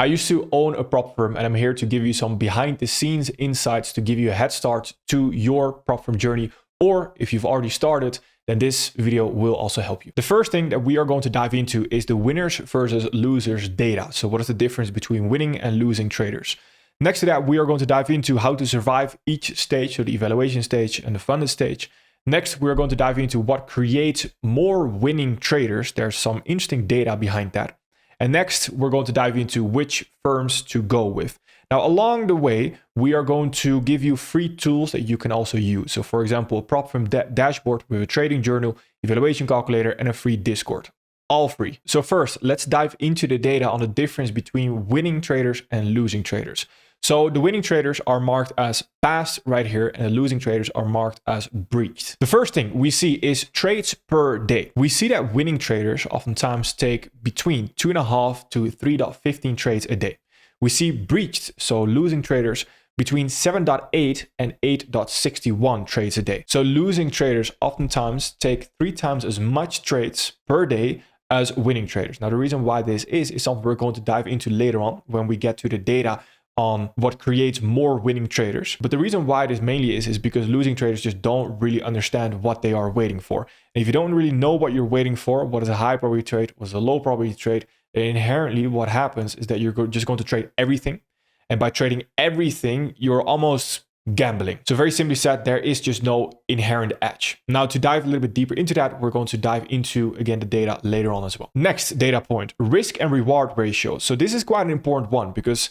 I used to own a prop firm, and I'm here to give you some behind the scenes insights to give you a head start to your prop firm journey. Or if you've already started, then this video will also help you. The first thing that we are going to dive into is the winners versus losers data. So what is the difference between winning and losing traders? Next to that, we are going to dive into how to survive each stage, so the evaluation stage and the funded stage. Next, we're going to dive into what creates more winning traders. There's some interesting data behind that. And next, we're going to dive into which firms to go with. Now, along the way, we are going to give you free tools that you can also use. So for example, a prop firm dashboard with a trading journal, evaluation calculator, and a free Discord. All free. So first, let's dive into the data on the difference between winning traders and losing traders. So the winning traders are marked as passed right here, and the losing traders are marked as breached. The first thing we see is trades per day. We see that winning traders oftentimes take between 2.5 to 3.15 trades a day. We see breached, so losing traders, between 7.8 and 8.61 trades a day. So losing traders oftentimes take 3 times as much trades per day as winning traders. Now, the reason why this is something we're going to dive into later on when we get to the data on what creates more winning traders. But the reason why this mainly is because losing traders just don't really understand what they are waiting for. And if you don't really know what you're waiting for, what is a high probability trade, what is a low probability trade, then inherently what happens is that you're just going to trade everything. And by trading everything, you're almost gambling. So very simply said, there is just no inherent edge. Now, to dive a little bit deeper into that, we're going to dive into, again, the data later on as well. Next data point, risk and reward ratio. So this is quite an important one because,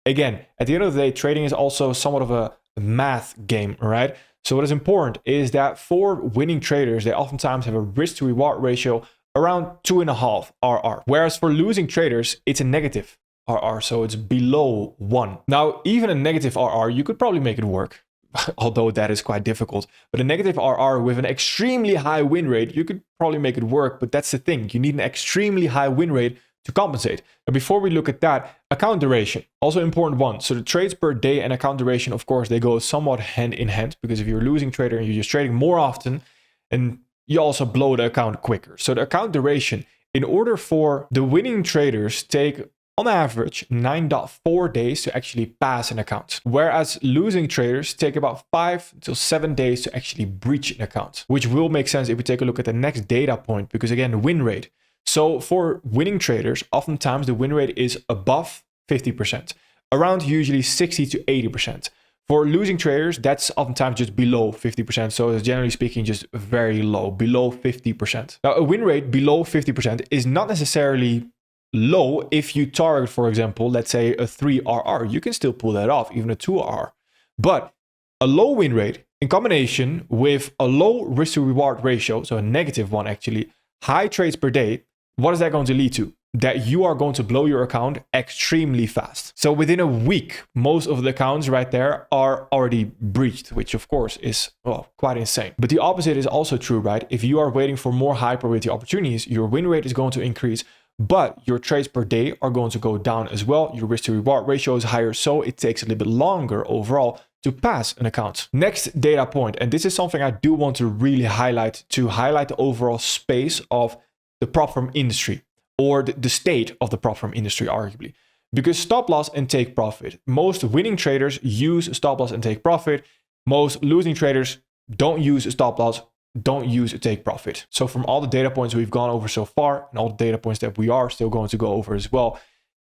again, at the end of the day, trading is also somewhat of a math game, right? So what is important is that for winning traders, they oftentimes have a risk to reward ratio around 2.5 RR. Whereas for losing traders, it's a negative RR, so it's below 1. Now, even a negative RR, you could probably make it work, although that is quite difficult. But a negative RR with an extremely high win rate, you could probably make it work, but that's the thing. You need an extremely high win rate to compensate. Now, before we look at that, account duration, also important one. So the trades per day and account duration, of course, they go somewhat hand in hand, because if you're a losing trader and you're just trading more often, and you also blow the account quicker. So the account duration, in order for the winning traders, take on average 9.4 days to actually pass an account, whereas losing traders take about 5 to 7 days to actually breach an account, which will make sense if we take a look at the next data point, because again, win rate. So for winning traders, oftentimes the win rate is above 50%, around usually 60 to 80%. For losing traders, that's oftentimes just below 50%. So it's generally speaking, just very low, below 50%. Now, a win rate below 50% is not necessarily low if you target, for example, let's say a 3 RR. You can still pull that off, even a 2 RR. But a low win rate in combination with a low risk to reward ratio, so a negative one actually, high trades per day, what is that going to lead to? That you are going to blow your account extremely fast. So within a week, most of the accounts right there are already breached, which of course is, well, quite insane. But the opposite is also true, right? If you are waiting for more high probability opportunities, your win rate is going to increase, but your trades per day are going to go down as well. Your risk to reward ratio is higher, so it takes a little bit longer overall to pass an account. Next data point, and this is something I do want to really highlight, to highlight the overall space of the prop firm industry, or the state of the prop firm industry, arguably. Because stop loss and take profit. Most winning traders use stop loss and take profit. Most losing traders don't use stop loss, don't use a take profit. So from all the data points we've gone over so far, and all the data points that we are still going to go over as well,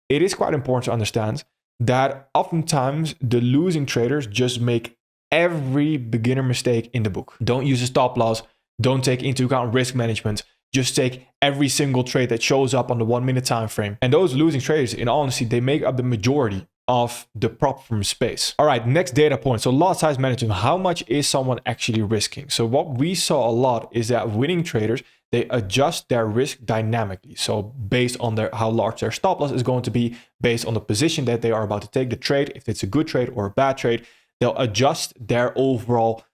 it is quite important to understand that oftentimes the losing traders just make every beginner mistake in the book. Don't use a stop loss, don't take into account risk management, just take every single trade that shows up on the 1 minute time frame. And those losing traders, in all honesty, they make up the majority of the prop firm space. All right, next data point. So lot size management, how much is someone actually risking? So what we saw a lot is that winning traders, they adjust their risk dynamically. So based on how large their stop loss is going to be, based on the position that they are about to take the trade, if it's a good trade or a bad trade, they'll adjust their overall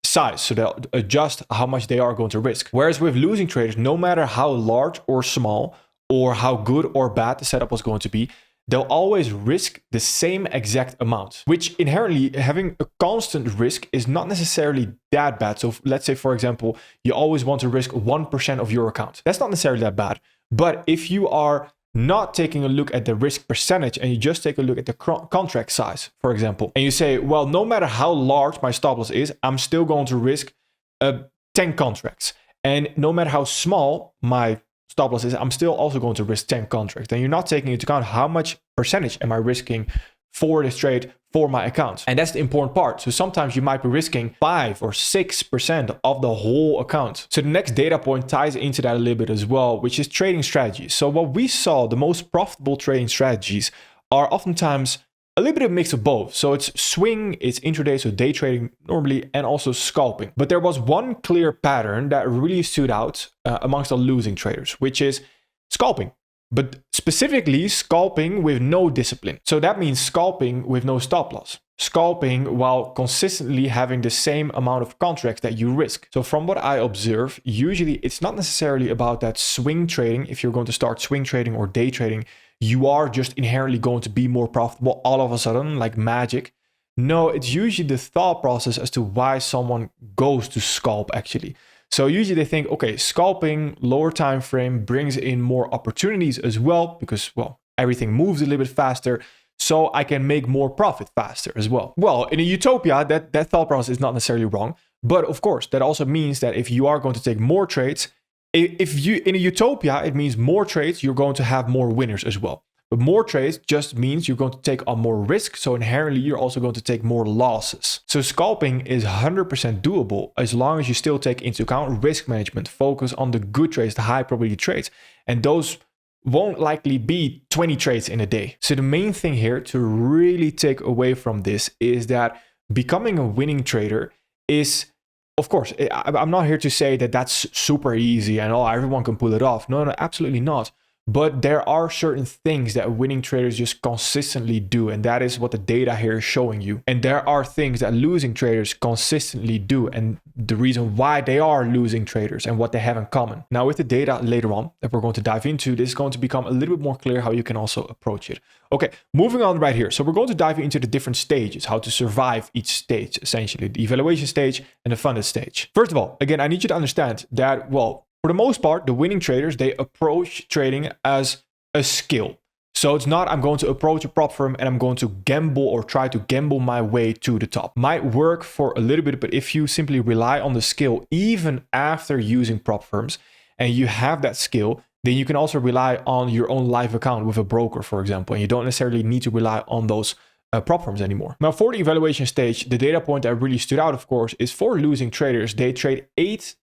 size. So they'll adjust how much they are going to risk. Whereas with losing traders, no matter how large or small or how good or bad the setup was going to be, they'll always risk the same exact amount, which inherently having a constant risk is not necessarily that bad. So let's say, for example, you always want to risk 1% of your account. That's not necessarily that bad. But if you are not taking a look at the risk percentage, and you just take a look at the contract size, for example, and you say, well, no matter how large my stop loss is, I'm still going to risk 10 contracts. And no matter how small my stop loss is, I'm still also going to risk 10 contracts. Then you're not taking into account how much percentage am I risking for this trade for my account. And that's the important part. So sometimes you might be risking 5 or 6% of the whole account. So the next data point ties into that a little bit as well, which is trading strategies. So what we saw, the most profitable trading strategies are oftentimes a little bit of a mix of both. So it's swing, it's intraday, so day trading normally, and also scalping. But there was one clear pattern that really stood out amongst the losing traders, which is scalping. But specifically scalping with no discipline. So that means scalping with no stop loss. Scalping while consistently having the same amount of contracts that you risk. So from what I observe, usually it's not necessarily about that swing trading. If you're going to start swing trading or day trading, you are just inherently going to be more profitable all of a sudden, like magic. No, it's usually the thought process as to why someone goes to scalp actually. So usually they think, okay, scalping, lower time frame brings in more opportunities as well because, well, everything moves a little bit faster, so I can make more profit faster as well. Well, in a utopia, that thought process is not necessarily wrong. But of course, that also means that if you are going to take more trades, if you in a utopia, it means more trades, you're going to have more winners as well. But more trades just means you're going to take on more risk. So inherently, you're also going to take more losses. So scalping is 100% doable as long as you still take into account risk management, focus on the good trades, the high probability trades. And those won't likely be 20 trades in a day. So the main thing here to really take away from this is that becoming a winning trader is, of course, I'm not here to say that that's super easy and everyone can pull it off. No, absolutely not. But there are certain things that winning traders just consistently do. And that is what the data here is showing you. And there are things that losing traders consistently do. And the reason why they are losing traders and what they have in common. Now with the data later on that we're going to dive into, this is going to become a little bit more clear how you can also approach it. Okay, moving on right here. So we're going to dive into the different stages, how to survive each stage, essentially the evaluation stage and the funded stage. First of all, again, I need you to understand that, well, for the most part, the winning traders, they approach trading as a skill. So it's not, I'm going to approach a prop firm and I'm going to gamble or try to gamble my way to the top. Might work for a little bit, but if you simply rely on the skill, even after using prop firms, and you have that skill, then you can also rely on your own live account with a broker, for example, and you don't necessarily need to rely on those prop firms anymore. Now for the evaluation stage, the data point that really stood out, of course, is for losing traders, they trade 8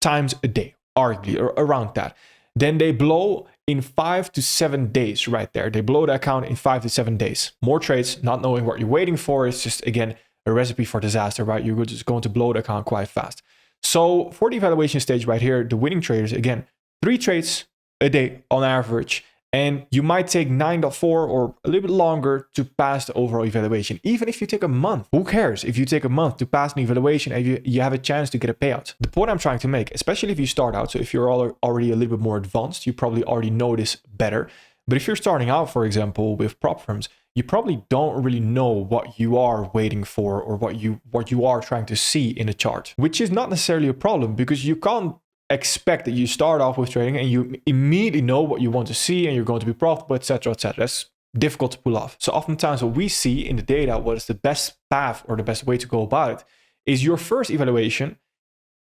times a day. Arguably, or around that. Then they blow in 5 to 7 days right there. They blow the account in 5 to 7 days. More trades, not knowing what you're waiting for. It's just, again, a recipe for disaster, right? You're just going to blow the account quite fast. So for the evaluation stage right here, the winning traders, again, 3 trades a day on average. And you might take 9.4 or a little bit longer to pass the overall evaluation. Even if you take a month, who cares if you take a month to pass an evaluation and you have a chance to get a payout? The point I'm trying to make, especially if you start out, so if you're already a little bit more advanced, you probably already know this better. But if you're starting out, for example, with prop firms, you probably don't really know what you are waiting for or what you are trying to see in a chart, which is not necessarily a problem because you can't expect that you start off with trading and you immediately know what you want to see and you're going to be profitable, etc., etc. That's difficult to pull off. So oftentimes what we see in the data, what is the best path or the best way to go about it, is your first evaluation,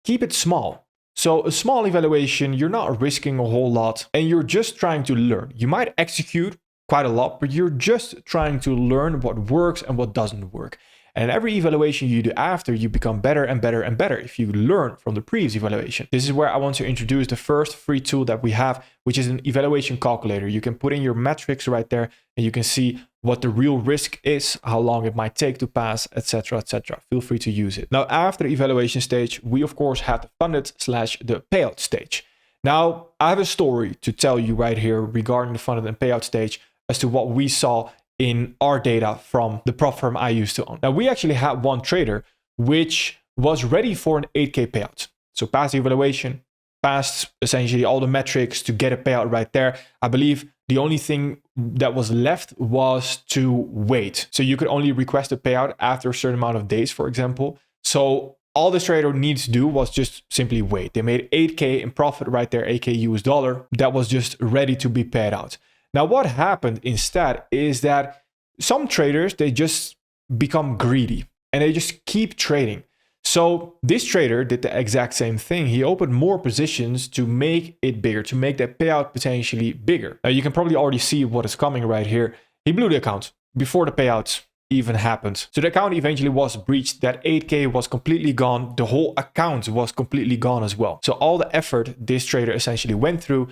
keep it small. So a small evaluation, you're not risking a whole lot and you're just trying to learn. You might execute quite a lot, but you're just trying to learn what works and what doesn't work. And every evaluation you do after, you become better and better and better if you learn from the previous evaluation. This is where I want to introduce the first free tool that we have, which is an evaluation calculator. You can put in your metrics right there and you can see what the real risk is, how long it might take to pass, etc., etc. Feel free to use it. Now, after the evaluation stage, we of course have the funded/the payout stage. Now, I have a story to tell you right here regarding the funded and payout stage as to what we saw in our data from the prop firm I used to own. Now, we actually had one trader which was ready for an 8K payout. So passed the evaluation, passed essentially all the metrics to get a payout right there. I believe the only thing that was left was to wait. So you could only request a payout after a certain amount of days, for example. So all this trader needs to do was just simply wait. They made 8K in profit right there, 8K US dollar. That was just ready to be paid out. Now, what happened instead is that some traders, they just become greedy and they just keep trading. So this trader did the exact same thing. He opened more positions to make it bigger, to make that payout potentially bigger. Now you can probably already see what is coming right here. He blew the account before the payouts even happened. So the account eventually was breached. That 8K was completely gone. The whole account was completely gone as well. So all the effort this trader essentially went through,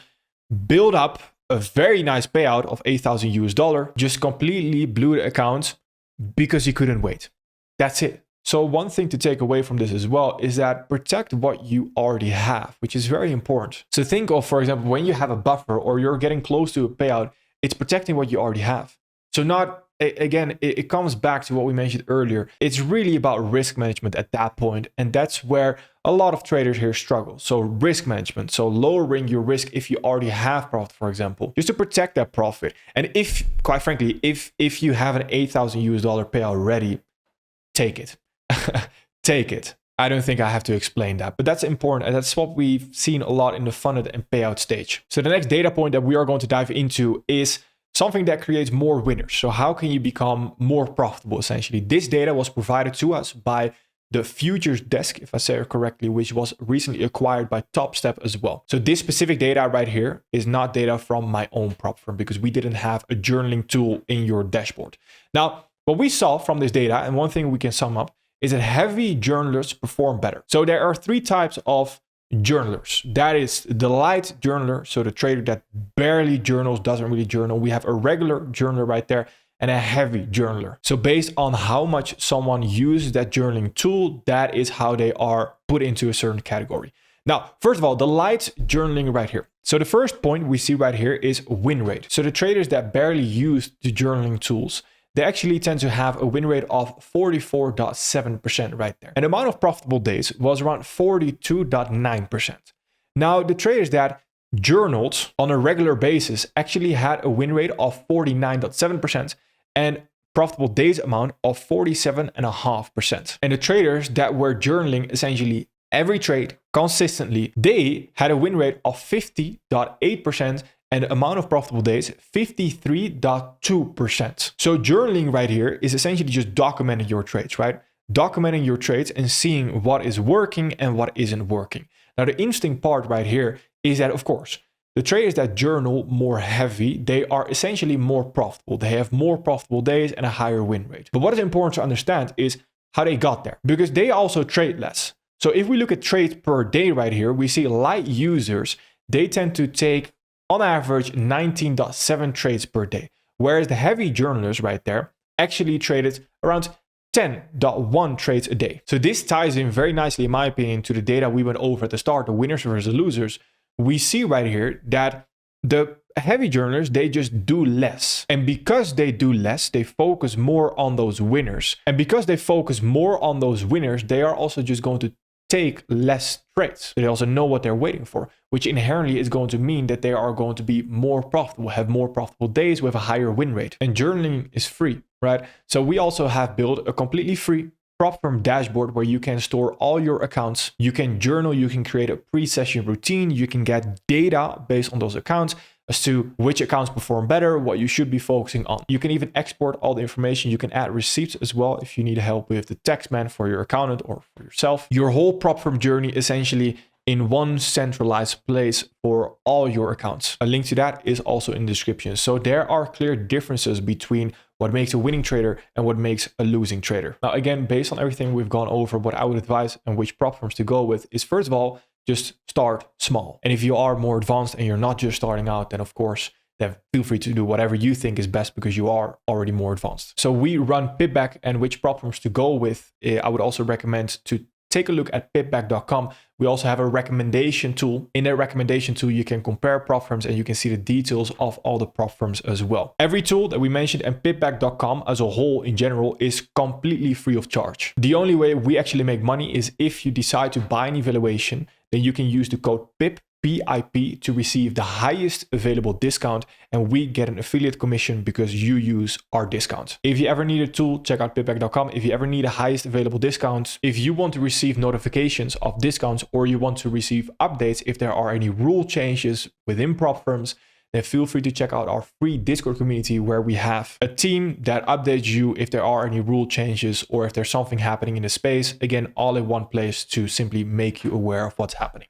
built up a very nice payout of $8,000, just completely blew the account because he couldn't wait. That's it. So one thing to take away from this as well is that protect what you already have, which is very important. So think of, for example, when you have a buffer or you're getting close to a payout, it's protecting what you already have. So not, again, it comes back to what we mentioned earlier. It's really about risk management at that point. And that's where a lot of traders here struggle. So risk management, so lowering your risk if you already have profit, for example, just to protect that profit. And if, quite frankly, if you have an $8,000 payout ready, take it. Take it. I don't think I have to explain that, but that's important. And that's what we've seen a lot in the funded and payout stage. So the next data point that we are going to dive into is something that creates more winners. So how can you become more profitable, essentially? This data was provided to us by the futures desk, if I say it correctly, which was recently acquired by Topstep as well. So this specific data right here is not data from my own prop firm because we didn't have a journaling tool in your dashboard. Now, what we saw from this data, and one thing we can sum up, is that heavy journalers perform better. So there are three types of journalers. That is the light journaler, so the trader that barely journals, doesn't really journal. We have a regular journaler right there and a heavy journaler. So based on how much someone uses that journaling tool, that is how they are put into a certain category. Now, first of all, the light journaling right here. So the first point we see right here is win rate. So the traders that barely use the journaling tools, they actually tend to have a win rate of 44.7% right there. And the amount of profitable days was around 42.9%. Now, the traders that journaled on a regular basis actually had a win rate of 49.7% and profitable days amount of 47.5%. And the traders that were journaling essentially every trade consistently, they had a win rate of 50.8% and the amount of profitable days, 53.2%. So journaling right here is essentially just documenting your trades, right? Documenting your trades and seeing what is working and what isn't working. Now, the interesting part right here is that, of course, the traders that journal more heavy, they are essentially more profitable. They have more profitable days and a higher win rate. But what is important to understand is how they got there, because they also trade less. So if we look at trades per day right here, we see light users, they tend to take on average 19.7 trades per day, whereas the heavy journalers right there actually traded around 10.1 trades a day. So this ties in very nicely, in my opinion, to the data we went over at the start, the winners versus losers. We see right here that the heavy journalers, they just do less. And because they do less, they focus more on those winners. And because they focus more on those winners, they are also just going to take less trades. They also know what they're waiting for, which inherently is going to mean that they are going to be more profitable, have more profitable days with a higher win rate. And journaling is free, right? So we also have built a completely free prop firm dashboard where you can store all your accounts. You can journal, you can create a pre-session routine, you can get data based on those accounts as to which accounts perform better, what you should be focusing on. You can even export all the information. You can add receipts as well if you need help with the tax man for your accountant or for yourself. Your whole prop firm journey essentially in one centralized place for all your accounts. A link to that is also in the description. So there are clear differences between what makes a winning trader and what makes a losing trader. Now, again, based on everything we've gone over, what I would advise and which prop firms to go with is, first of all, just start small. And if you are more advanced and you're not just starting out, then of course, then feel free to do whatever you think is best because you are already more advanced. So we run PipBack, and which prop firms to go with, I would also recommend to take a look at payback.com. We also have a recommendation tool. In that recommendation tool, you can compare prop firms and you can see the details of all the prop firms as well. Every tool that we mentioned and payback.com as a whole in general is completely free of charge. The only way we actually make money is if you decide to buy an evaluation, then you can use the code PIP to receive the highest available discount, and we get an affiliate commission because you use our discount. If you ever need a tool, check out payback.com. If you ever need a highest available discount, if you want to receive notifications of discounts or you want to receive updates if there are any rule changes within prop firms, then feel free to check out our free Discord community where we have a team that updates you if there are any rule changes or if there's something happening in the space. Again, all in one place to simply make you aware of what's happening.